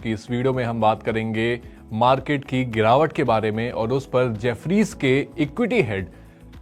आज की इस वीडियो में हम बात करेंगे मार्केट की गिरावट के बारे में और उस पर जेफरीज के इक्विटी हेड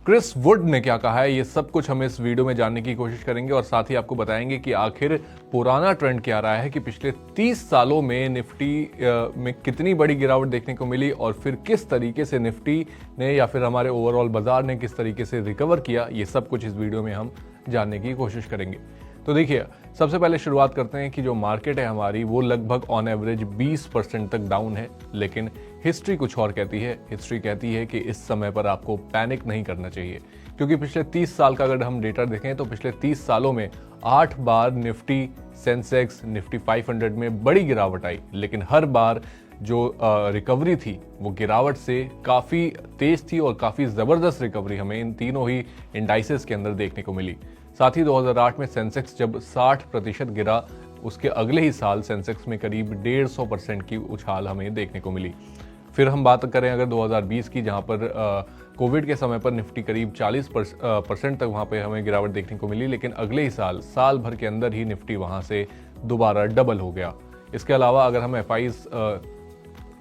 क्रिस वुड ने क्या कहा है। ये सब कुछ हम इस वीडियो में जानने की कोशिश करेंगे और साथ ही आपको बताएंगे कि आखिर पुराना ट्रेंड क्या रहा है कि पिछले 30 सालों में निफ्टी में कितनी बड़ी गिरावट देखने को मिली और फिर किस तरीके से निफ्टी ने या फिर हमारे ओवरऑल बाजार ने किस तरीके से रिकवर किया। ये सब कुछ इस वीडियो में हम जानने की कोशिश करेंगे। तो देखिए, सबसे पहले शुरुआत करते हैं कि जो मार्केट है हमारी वो लगभग ऑन एवरेज 20% तक डाउन है, लेकिन हिस्ट्री कुछ और कहती है। हिस्ट्री कहती है कि इस समय पर आपको पैनिक नहीं करना चाहिए, क्योंकि पिछले 30 साल का अगर हम डेटा देखें तो पिछले 30 सालों में 8 बार निफ्टी, सेंसेक्स, निफ्टी 500 में बड़ी गिरावट आई, लेकिन हर बार जो रिकवरी थी वो गिरावट से काफ़ी तेज थी और काफ़ी ज़बरदस्त रिकवरी हमें इन तीनों ही इंडाइसेस के अंदर देखने को मिली। साथ ही 2008 में सेंसेक्स जब 60% गिरा, उसके अगले ही साल सेंसेक्स में करीब 150% की उछाल हमें देखने को मिली। फिर हम बात करें अगर 2020 की, जहां पर कोविड के समय पर निफ्टी करीब 40% तक वहां पे हमें गिरावट देखने को मिली, लेकिन अगले ही साल भर के अंदर ही निफ्टी वहां से दोबारा डबल हो गया। इसके अलावा अगर हम एफआईज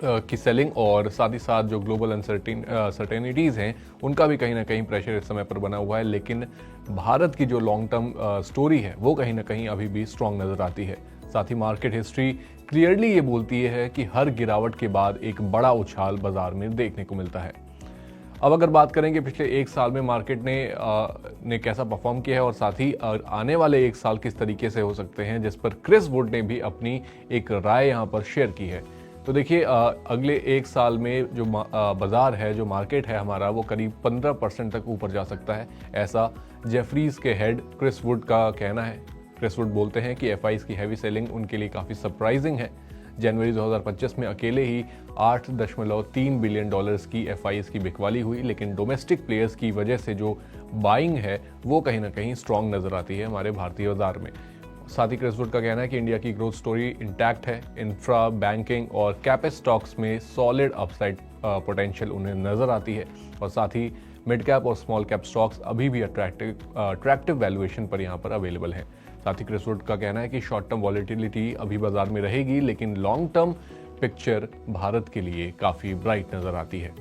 की सेलिंग और साथ ही साथ जो ग्लोबल अनसर्टेनिटीज़ हैं उनका भी कहीं ना कहीं प्रेशर इस समय पर बना हुआ है, लेकिन भारत की जो लॉन्ग टर्म स्टोरी है वो कहीं ना कहीं अभी भी स्ट्रांग नज़र आती है। साथ ही मार्केट हिस्ट्री क्लियरली ये बोलती है कि हर गिरावट के बाद एक बड़ा उछाल बाजार में देखने को मिलता है। अब अगर बात करेंगे पिछले एक साल में मार्केट ने कैसा परफॉर्म किया है और साथ ही आने वाले एक साल किस तरीके से हो सकते हैं, जिस पर क्रिस वुड ने भी अपनी एक राय यहाँ पर शेयर की है। तो देखिए, अगले एक साल में जो बाजार है, जो मार्केट है हमारा, वो करीब 15% तक ऊपर जा सकता है, ऐसा जेफरीज के हेड क्रिस वुड का कहना है। क्रिस वुड बोलते हैं कि एफआईज की हैवी सेलिंग उनके लिए काफ़ी सरप्राइजिंग है। जनवरी 2025 में अकेले ही 8.3 बिलियन डॉलर्स की एफआईज की बिकवाली हुई, लेकिन डोमेस्टिक प्लेयर्स की वजह से जो बाइंग है वो कहीं ना कहीं स्ट्रांग नज़र आती है हमारे भारतीय बाजार में। साथ ही क्रिस वुड का कहना है कि इंडिया की ग्रोथ स्टोरी इंटैक्ट है। इंफ्रा, बैंकिंग और कैपेक्स स्टॉक्स में सॉलिड अपसाइड पोटेंशियल उन्हें नजर आती है और साथ ही मिड कैप और स्मॉल कैप स्टॉक्स अभी भी अट्रैक्टिव वैल्यूएशन पर यहाँ पर अवेलेबल हैं। साथ ही क्रिस वुड का कहना है कि शॉर्ट टर्म वॉलेटिलिटी अभी बाजार में रहेगी, लेकिन लॉन्ग टर्म पिक्चर भारत के लिए काफ़ी ब्राइट नजर आती है।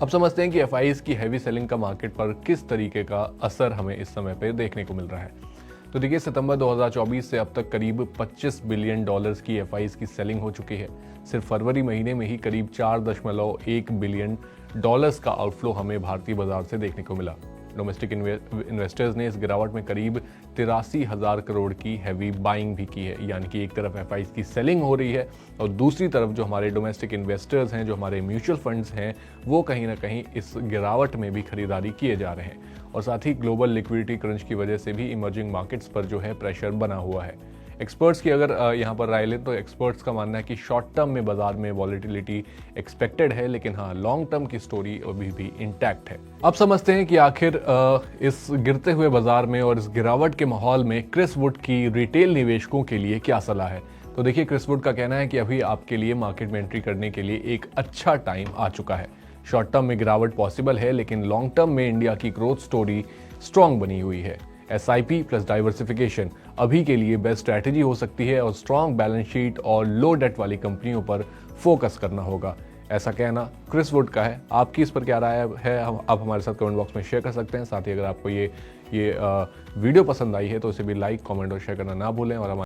अब समझते हैं कि एफआईज की हैवी सेलिंग का मार्केट पर किस तरीके का असर हमें इस समय पर देखने को मिल रहा है। तो देखिए, सितंबर 2024 से अब तक करीब 25 बिलियन डॉलर्स की एफआईज की सेलिंग हो चुकी है। सिर्फ फरवरी महीने में ही करीब 4.1 बिलियन डॉलर्स का आउटफ्लो हमें भारतीय बाजार से देखने को मिला। डोमेस्टिक इन्वेस्टर्स ने इस गिरावट में करीब 83,000 करोड़ की हैवी बाइंग भी की है, यानी कि एक तरफ एफआईज की सेलिंग हो रही है और दूसरी तरफ जो हमारे डोमेस्टिक इन्वेस्टर्स हैं, जो हमारे म्यूचुअल फंड्स हैं, वो कहीं ना कहीं इस गिरावट में भी खरीदारी किए जा रहे हैं। और साथ ही ग्लोबल लिक्विडिटी क्रंच की वजह से भी इमर्जिंग मार्केट्स पर जो है प्रेशर बना हुआ है। एक्सपर्ट्स की अगर यहाँ पर राय लें तो एक्सपर्ट्स का मानना है कि शॉर्ट टर्म में बाजार में वॉलेटिलिटी एक्सपेक्टेड है, लेकिन हाँ, लॉन्ग टर्म की स्टोरी अभी भी इंटैक्ट है। अब समझते हैं कि आखिर इस गिरते हुए बाजार में और इस गिरावट के माहौल में क्रिस वुड की रिटेल निवेशकों के लिए क्या सलाह है। तो देखिए, क्रिस वुड का कहना है कि अभी आपके लिए मार्केट में एंट्री करने के लिए एक अच्छा टाइम आ चुका है। शॉर्ट टर्म में गिरावट पॉसिबल है, लेकिन लॉन्ग टर्म में इंडिया की ग्रोथ स्टोरी स्ट्रांग बनी हुई है। एसआईपी प्लस डाइवर्सिफिकेशन अभी के लिए बेस्ट स्ट्रैटेजी हो सकती है और स्ट्रांग बैलेंस शीट और लो डेट वाली कंपनियों पर फोकस करना होगा, ऐसा कहना क्रिस वुड का है। आपकी इस पर क्या राय है, आप हमारे साथ कमेंट बॉक्स में शेयर कर सकते हैं। साथ ही अगर आपको ये वीडियो पसंद आई है तो इसे भी लाइक, कमेंट और शेयर करना ना भूलें और